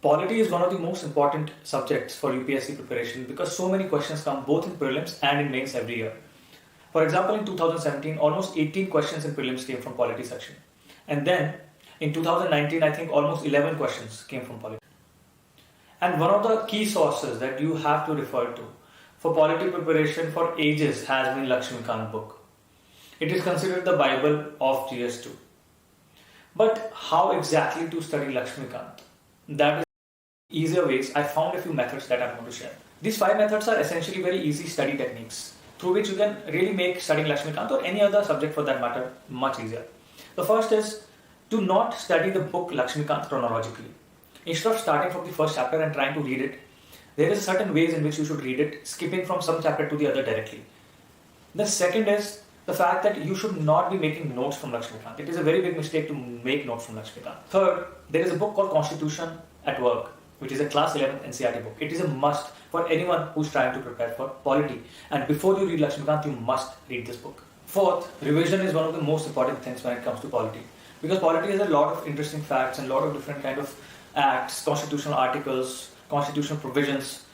Polity is one of the most important subjects for UPSC preparation because so many questions come both in prelims and in mains every year. For example, in 2017, almost 18 questions in prelims came from polity section. And then in 2019, I think almost 11 questions came from polity. And one of the key sources that you have to refer to for polity preparation for ages has been Laxmikant book. It is considered the Bible of GS2. But how exactly to study Laxmikant? That is easier ways. I found a few methods that I'm going to share. These 5 methods are essentially very easy study techniques through which you can really make studying Laxmikant or any other subject for that matter much easier. The first is to not study the book Laxmikant chronologically. Instead of starting from the first chapter and trying to read it, there is certain ways in which you should read it, skipping from some chapter to the other directly. The second is the fact that you should not be making notes from Laxmikant. It is a very big mistake to make notes from Laxmikant. Third, there is a book called Constitution at Work, which is a class 11 NCERT book. It is a must for anyone who's trying to prepare for polity. And before you read Laxmikant, you must read this book. Fourth, revision is one of the most important things when it comes to polity. Because polity has a lot of interesting facts and a lot of different kind of acts, constitutional articles, constitutional provisions,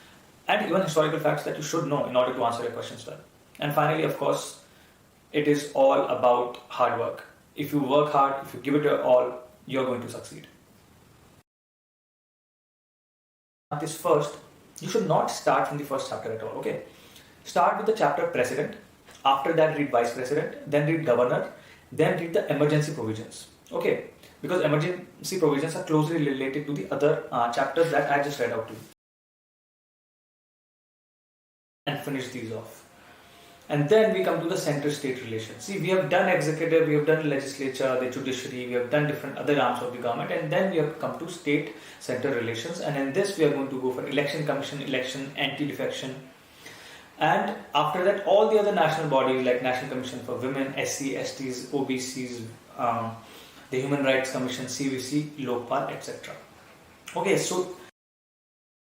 and even historical facts that you should know in order to answer your questions well. And finally, of course, it is all about hard work. If you work hard, if you give it your all, you're going to succeed. This first, you should not start from the first chapter at all, okay? Start with the chapter President, after that read Vice President, then read Governor, then read the emergency provisions, okay? Because emergency provisions are closely related to the other chapters that I just read out to you. And finish these off. And then we come to the center-state relations. See, we have done executive, we have done legislature, the judiciary, we have done different other arms of the government, and then we have come to state-center relations. And in this, we are going to go for election commission, election, anti-defection. And after that, all the other national bodies like National Commission for Women, SC, STs, OBCs, the Human Rights Commission, CVC, Lokpal, etc. Okay, so,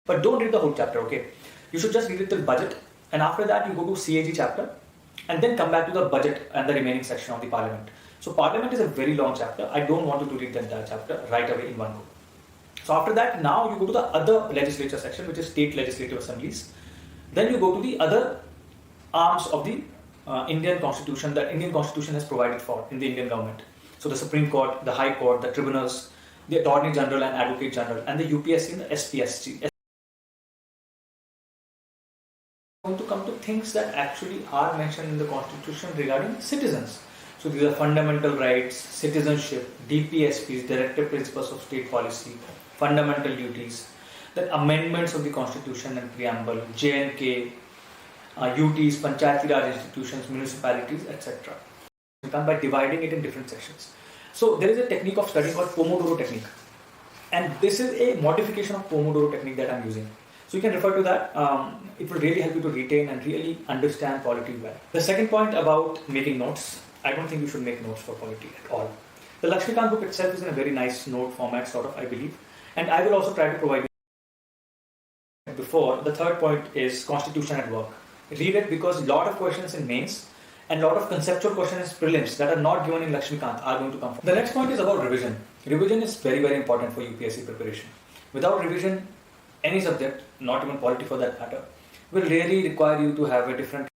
but don't read the whole chapter, okay? You should just read it till budget. And after that, you go to CAG chapter and then come back to the budget and the remaining section of the parliament. So parliament is a very long chapter. I don't want you to read the entire chapter right away in one go. So after that, now you go to the other legislature section, which is state legislative assemblies. Then you go to the other arms of the Indian constitution that Indian constitution has provided for in the Indian government. So the Supreme Court, the High Court, the tribunals, the Attorney General and Advocate General, and the UPSC and the SPSC. To come to things that actually are mentioned in the constitution regarding citizens. So these are fundamental rights, citizenship, DPSPs, directive principles of state policy, fundamental duties, the amendments of the constitution and preamble, J&K, UTs, Panchayati Raj institutions, municipalities, etc. By dividing it in different sections. So there is a technique of studying called Pomodoro technique. And this is a modification of Pomodoro technique that I'm using. So you can refer to that. It will really help you to retain and really understand polity well. The second point about making notes, I don't think you should make notes for polity at all. The Laxmikant book itself is in a very nice note format, sort of, I believe. And I will also try to provide you before. The third point is Constitution at Work. Read it because a lot of questions in mains and a lot of conceptual questions in prelims that are not given in Laxmikant are going to come from. The next point is about revision. Revision is very, very important for UPSC preparation. Without revision, any subject, not even polity for that matter, will really require you to have a different